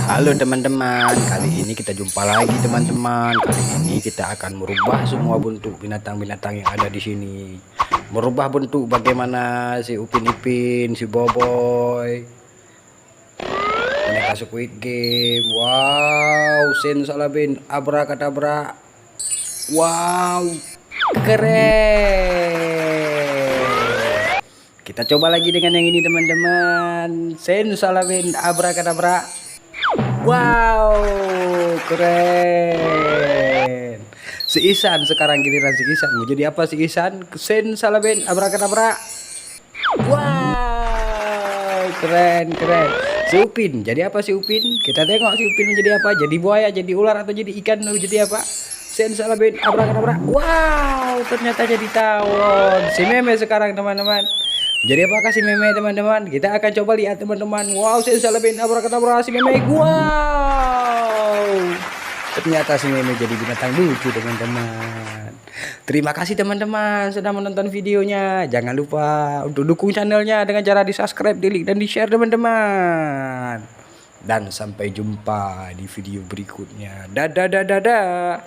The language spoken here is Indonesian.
Halo teman-teman, kali ini kita jumpa lagi teman-teman. Kali ini kita akan merubah semua bentuk binatang-binatang yang ada di sini. Merubah bentuk bagaimana si Upin Ipin, si Boboy, boneka Squid Game. Wow, Salabin, abrakadabra. Wow, keren. Kita coba lagi dengan yang ini teman-teman. Salabin, abrakadabra. Wow, keren. Si Ihsan sekarang giliran si Ihsan. Mau jadi apa si Ihsan? Salabin, abrakadabra. Wow, keren. Si Upin, jadi apa si Upin? Kita tengok si Upin menjadi apa? Jadi buaya, jadi ular, atau jadi ikan? Jadi apa? Salabin, abrakadabra. Wow, ternyata jadi tawon. Si Meme sekarang teman-teman. Jadi apakah si Meme teman-teman? Kita akan coba lihat teman-teman. Wow, Salabin, abrakadabra, si Meme. Wow, ternyata si Meme jadi binatang lucu teman-teman. Terima kasih teman-teman sudah menonton videonya. Jangan lupa untuk dukung channelnya dengan cara di subscribe, di like, dan di share teman-teman. Dan sampai jumpa di video berikutnya. Dadah.